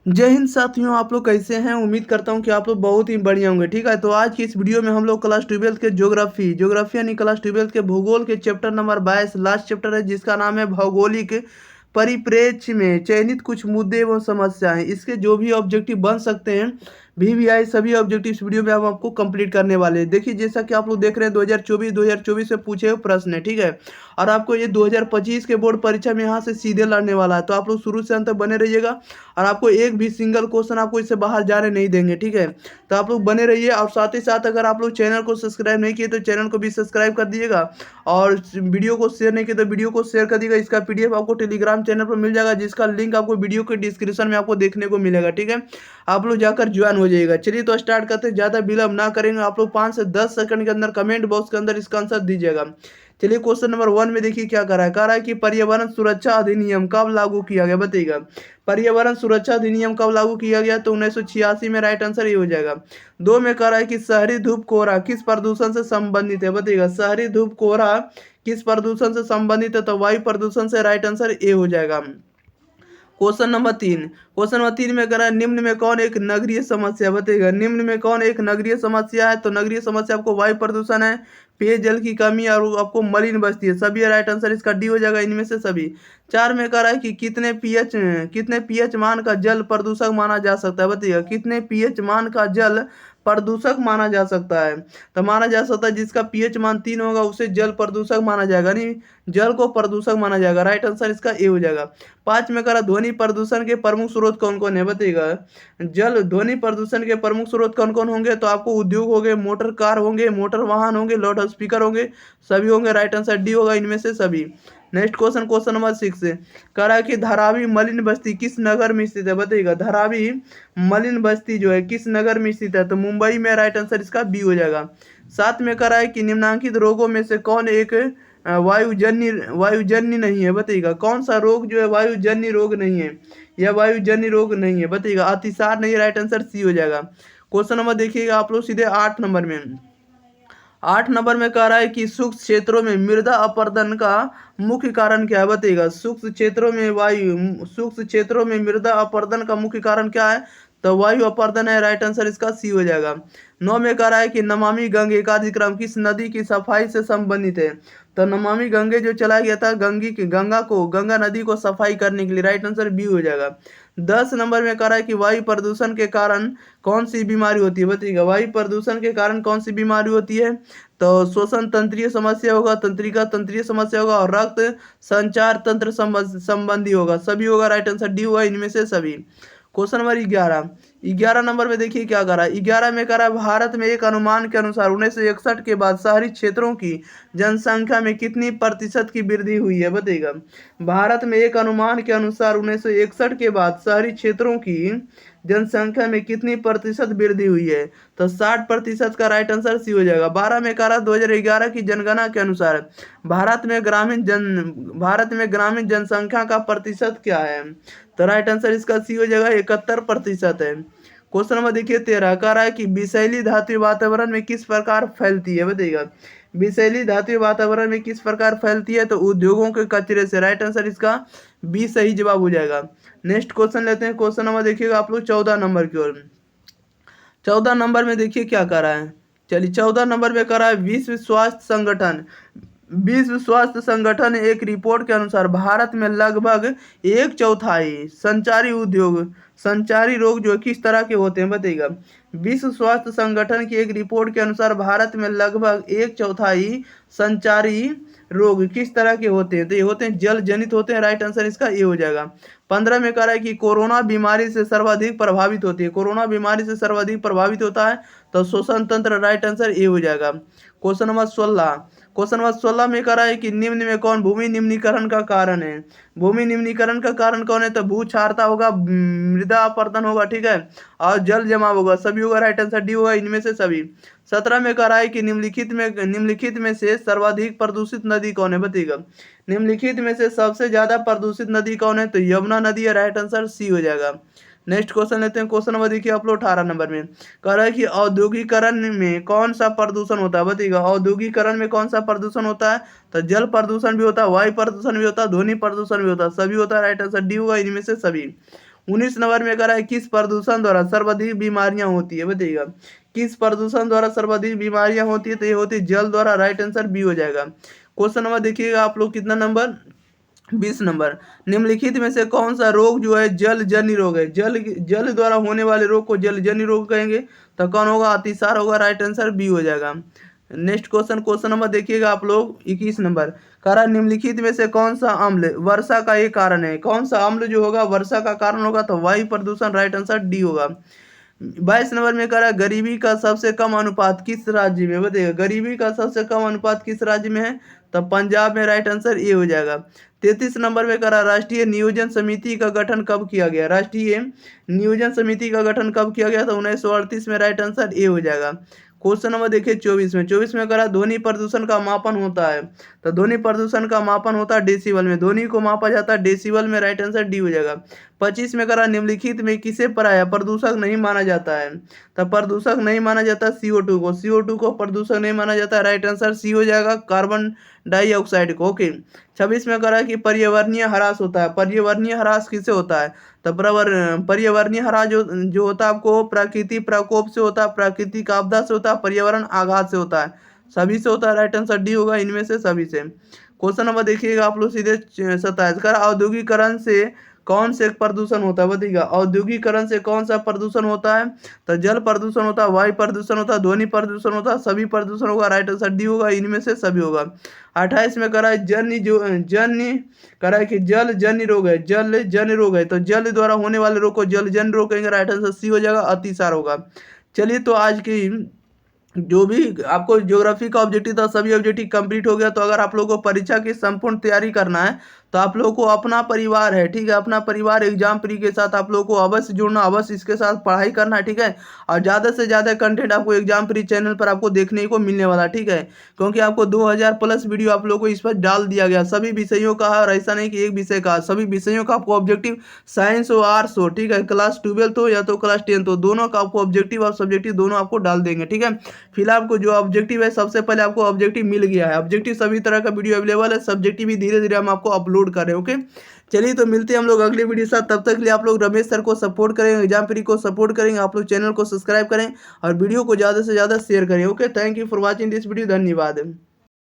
जय हिंद साथियों, आप लोग कैसे हैं। उम्मीद करता हूं कि आप लोग बहुत ही बढ़िया होंगे। ठीक है, तो आज की इस वीडियो में हम लोग क्लास 12 के ज्योग्राफी यानी क्लास 12 के भूगोल के चैप्टर नंबर 22 लास्ट चैप्टर है, जिसका नाम है भौगोलिक परिप्रेक्ष्य में चयनित कुछ मुद्दे एवं समस्याएं। इसके जो भी ऑब्जेक्टिव बन सकते हैं, वीवीआई, सभी ऑब्जेक्टिव इस वीडियो में हम आपको कंप्लीट करने वाले हैं। देखिए, जैसा कि आप लोग देख रहे हैं, 2024 से पूछे हुए प्रश्न है। ठीक है, और आपको ये 2025 के बोर्ड परीक्षा में यहाँ से सीधे लड़ने वाला है, तो आप लोग शुरू से अंत तक बने रहिएगा और आपको एक भी सिंगल क्वेश्चन आपको इससे बाहर जाने नहीं देंगे। ठीक है, तो आप लोग बने रहिए। और साथ ही साथ अगर आप लोग चैनल को सब्सक्राइब नहीं किए तो चैनल को भी सब्सक्राइब कर दीजिएगा, और वीडियो को शेयर नहीं किए तो वीडियो को शेयर कर दीजिएगा। इसका पीडीएफ आपको टेलीग्राम चैनल पर मिल जाएगा, जिसका लिंक आपको वीडियो के डिस्क्रिप्शन में आपको देखने को मिलेगा। ठीक है, आप लोग जाकर ज्वाइन हो जाइएगा। चलिए तो स्टार्ट करते हैं, ज़्यादा विलम्ब ना करेंगे। आप लोग 5 से 10 सेकंड के अंदर कमेंट बॉक्स के अंदर इसका आंसर दीजिएगा। चलिए, क्वेश्चन नंबर 1 में देखिए क्या कह रहा है कि पर्यावरण सुरक्षा अधिनियम कब लागू किया गया, बताइएगा। पर्यावरण सुरक्षा अधिनियम कब लागू किया गया, तो 1986 में। राइट आंसर ये हो जाएगा। 2 में कह रहा है कि शहरी धूप कोहरा किस प्रदूषण से संबंधित है, बताइएगा। शहरी धूप कोहरा किस प्रदूषण से संबंधित है, तो वायु प्रदूषण से। राइट आंसर ए हो जाएगा। क्वेश्चन नंबर 3 में कह रहा है निम्न में कौन एक नगरीय समस्या, बताइएगा। निम्न में कौन एक नगरीय समस्या है, तो नगरीय समस्या आपको वायु प्रदूषण है, पेयजल की कमी और आपको मलिन बस्ती है। सभी राइट आंसर इसका डी हो जाएगा, इनमें से सभी। 4 में कह रहा है कि कितने पीएच मान का जल प्रदूषक माना जा सकता है, बताइएगा। कितने पीएच मान का जल प्रदूषक माना जा सकता है, तो माना जा सकता है जिसका पीएच मान 3 होगा उसे जल प्रदूषक माना जाएगा, नहीं जल को प्रदूषक माना जाएगा। राइट आंसर इसका ए हो जाएगा। 5 में करा ध्वनि प्रदूषण के प्रमुख स्रोत कौन कौन है, बताइएगा। जल ध्वनि प्रदूषण के प्रमुख स्रोत कौन कौन होंगे, तो आपको उद्योग होंगे, मोटर कार होंगे, मोटर वाहन होंगे, लाउड स्पीकर होंगे, सभी होंगे। राइट आंसर डी होगा, इनमें से सभी। नेक्स्ट क्वेश्चन नंबर 6 से कह रहा है कि धारावी मलिन बस्ती किस नगर में स्थित है, बताइएगा। धारावी मलिन बस्ती जो है किस नगर में स्थित है, तो मुंबई में। राइट आंसर इसका बी हो जाएगा। 7 में कह रहा है कि निम्नलिखित रोगों में से कौन एक वायुजन्य नहीं है, बताइएगा। कौन सा रोग जो है वायुजन्य रोग नहीं है, या वायुजन्य रोग नहीं है, बताइएगा। अतिसार नहीं। राइट आंसर सी हो जाएगा। क्वेश्चन नंबर देखिएगा आप लोग सीधे 8 नंबर में कह रहा है कि सूक्ष्म क्षेत्रों में मृदा अपरदन का मुख्य कारण क्या है, बताइएगा। सूक्ष्म क्षेत्रों में मृदा अपरदन का मुख्य कारण क्या है, तो वायु अपरदन है। राइट आंसर इसका सी हो जाएगा। 9 में कह रहा है कि नमामि गंगे कार्यक्रम किस नदी की सफाई से संबंधित है, तो नमामि गंगे जो चला गया था गंगा नदी को सफाई करने के लिए। राइट आंसर बी हो जाएगा। 10 नंबर में कह रहा है कि वायु प्रदूषण के कारण कौन सी बीमारी होती है, बताइएगा। वायु प्रदूषण के कारण कौन सी बीमारी होती है, तो श्वसन तंत्रीय समस्या होगा, तंत्रिका तंत्रीय समस्या होगा, और रक्त संचार तंत्र संबंधी होगा, सभी होगा। राइट आंसर डी होगा, इनमें से सभी। क्वेश्चन नंबर 11 नंबर में देखिए क्या कर रहा है। 11 में कह रहा है भारत में एक अनुमान के अनुसार 1961 के बाद शहरी क्षेत्रों की जनसंख्या में कितनी प्रतिशत की वृद्धि हुई है, बताइएगा। भारत में एक अनुमान के अनुसार 1961 के बाद शहरी क्षेत्रों की जनसंख्या में कितनी प्रतिशत वृद्धि हुई है, तो 60% का। राइट आंसर सी हो जाएगा। 12 में कह रहा 2011 की जनगणना के अनुसार भारत में ग्रामीण जनसंख्या का प्रतिशत क्या है, तो राइट आंसर इसका सी हो जाएगा, 71% है। क्वेश्चन नंबर देखिए 13 कह रहा है कि विषैली धातु वातावरण में किस प्रकार फैलती है, बताइएगा। विषैली धातु वातावरण में किस प्रकार फैलती है, तो उद्योगों के कचरे से। राइट आंसर इसका बी सही जवाब हो जाएगा। नेक्स्ट क्वेश्चन लेते हैं। क्वेश्चन नंबर देखिएगा आप लोग 14 नंबर की ओर। 14 नंबर में देखिए क्या कर रहा है। चलिए, 14 नंबर में कर रहा है विश्व स्वास्थ्य संगठन एक रिपोर्ट के अनुसार भारत में लगभग एक चौथाई संचारी रोग जो किस तरह के होते हैं, बताइएगा। विश्व स्वास्थ्य संगठन की एक रिपोर्ट के अनुसार भारत में लगभग एक चौथाई संचारी रोग किस तरह के होते हैं, तो ये होते हैं जल जनित होते हैं। राइट आंसर इसका ये हो जाएगा। 15 में कह रहा है कि कोरोना बीमारी से सर्वाधिक प्रभावित होती है। कोरोना बीमारी से सर्वाधिक प्रभावित होता है तो श्वसन तंत्र। राइट आंसर ये हो जाएगा। क्वेश्चन नंबर 16 में कह रहा है कि निम्न में कौन भूमि निम्नीकरण का कारण है। भूमि निम्नीकरण का कारण कौन है, तो भू क्षारता होगा, मृदा अपरदन होगा, ठीक है, और जल जमाव होगा, सभी होगा। राइट आंसर डी होगा, इनमें से सभी। 17 में कह रहा है कि निम्नलिखित में से सर्वाधिक प्रदूषित नदी कौन है, बताइएगा। निम्नलिखित में से सबसे ज्यादा प्रदूषित नदी कौन है, तो यमुना नदी है। राइट आंसर सी हो जाएगा। नेक्स्ट क्वेश्चन लेते हैं। क्वेश्चन नंबर देखिए आप लोग 18 नंबर में कह रहा है कि औद्योगिकरण में कौन सा प्रदूषण होता है, बताइएगा। औद्योगिकरण में कौन सा प्रदूषण होता है, तो जल प्रदूषण भी होता है, वायु प्रदूषण भी होता है, ध्वनि प्रदूषण भी होता है, सभी होता है। राइट आंसर डी होगा, इनमें से सभी। 19 नंबर में कह रहा है किस प्रदूषण द्वारा सर्वाधिक बीमारियां होती है, बताइएगा किस प्रदूषण द्वारा सर्वाधिक बीमारियां होती है, तो ये होती है जल द्वारा। राइट आंसर बी हो जाएगा। क्वेश्चन नंबर देखिएगा आप लोग, कितना नंबर, 20 नंबर। निम्नलिखित में से कौन सा रोग जो है जल जन्य रोग है, जल जल द्वारा होने वाले रोग को जल जन्य रोग कहेंगे, तो कौन होगा, अतिसार होगा। राइट आंसर बी हो जाएगा। नेक्स्ट क्वेश्चन, क्वेश्चन नंबर देखिएगा आप लोग, 21 नंबर। कह रहा है निम्नलिखित में से कौन सा अम्ल वर्षा का एक कारण है, कौन सा अम्ल जो होगा वर्षा का कारण होगा, तो वायु प्रदूषण। राइट आंसर डी होगा। 22 नंबर में कह रहा है गरीबी का सबसे कम अनुपात किस राज्य में, बताइएगा गरीबी का सबसे कम अनुपात किस राज्य में है, तो पंजाब में। राइट आंसर ए हो जाएगा। 33 नंबर में कह रहा है राष्ट्रीय नियोजन समिति का गठन कब किया गया, राष्ट्रीय नियोजन समिति का गठन कब किया गया, तो 1938 में। राइट आंसर ए हो जाएगा। क्वेश्चन नंबर देखिए 24 में कह रहा है ध्वनि प्रदूषण का मापन होता है, तो ध्वनि प्रदूषण का मापन होता है डेसिबल में, ध्वनि को मापा जाता है डेसिबल में। राइट आंसर डी हो जाएगा। 25 में कह रहा है निम्नलिखित में किसे पराया प्रदूषक नहीं माना जाता है, तो प्रदूषक नहीं माना जाता CO2 को, CO2 को प्रदूषक नहीं माना जाता है। राइट आंसर सी हो जाएगा, कार्बन डाइऑक्साइड को। ओके। 26 में कह रहा है कि पर्यावरणीय ह्रास होता है, पर्यावरणीय ह्रास किससे होता है, तो पर्यावरणीय ह्रास जो होता है आपको प्राकृतिक प्रकोप से होता है, प्राकृतिक आपदा से होता है, पर्यावरण आघात से होता है, सभी से होता है। राइट आंसर डी होगा, इनमें से सभी से। क्वेश्चन नंबर देखिएगा आप लोग सीधे 27 का, औद्योगिकरण से कौन से प्रदूषण होता है, बताइएगा औद्योगिकरण से कौन सा प्रदूषण होता है, तो जल प्रदूषण होता है, वायु प्रदूषण होता है, ध्वनि प्रदूषण होता है, सभी प्रदूषण होगा। राइट आंसर डी होगा, इनमें से सभी होगा। 28 में कह रहा है जन्य कह रहा है कि जल जन्य रोग है, जल जन्य रोग है, तो जल द्वारा होने वाले रोग को जल जन्य रोग कहेंगे। राइट आंसर सी हो जाएगा, अतिसार होगा। चलिए, तो आज की जो भी आपको ज्योग्राफी का ऑब्जेक्टिव था सभी ऑब्जेक्टिव कंप्लीट हो गया। तो अगर आप लोगों को परीक्षा की संपूर्ण तैयारी करना है तो आप लोगों को अपना परिवार है, ठीक है, अपना परिवार एग्जाम प्री के साथ आप लोगों को अवश्य जुड़ना, अवश्य इसके साथ पढ़ाई करना है, ठीक है। और ज़्यादा से ज़्यादा कंटेंट आपको एग्जाम प्री चैनल पर आपको देखने को मिलने वाला, ठीक है, क्योंकि आपको 2000 प्लस वीडियो आप लोगों को इस पर डाल दिया गया सभी विषयों का है, और ऐसा नहीं कि एक विषय का, सभी विषयों का आपको ऑब्जेक्टिव, साइंस हो आर्ट्स हो, ठीक है, क्लास 12 हो या तो क्लास 10 हो, दोनों का आपको ऑब्जेक्टिव और सब्जेक्टिव दोनों आपको डाल देंगे, ठीक है। फिलहाल आपको जो ऑब्जेक्टिव है, सबसे पहले आपको ऑब्जेक्टिव मिल गया है, ऑब्जेक्टिव सभी तरह का वीडियो अवेलेबल है, सब्जेक्टिव भी धीरे धीरे हम आपको अपलोड कर रहे हैं। ओके, चलिए, तो मिलते हैं हम लोग अगले वीडियो के साथ। तब तक के लिए आप लोग रमेश सर को सपोर्ट करें, एग्जाम प्री को सपोर्ट करेंगे, आप लोग चैनल को सब्सक्राइब करें और वीडियो को ज़्यादा से ज़्यादा शेयर करें। Okay, thank you for watching this video, धन्यवाद।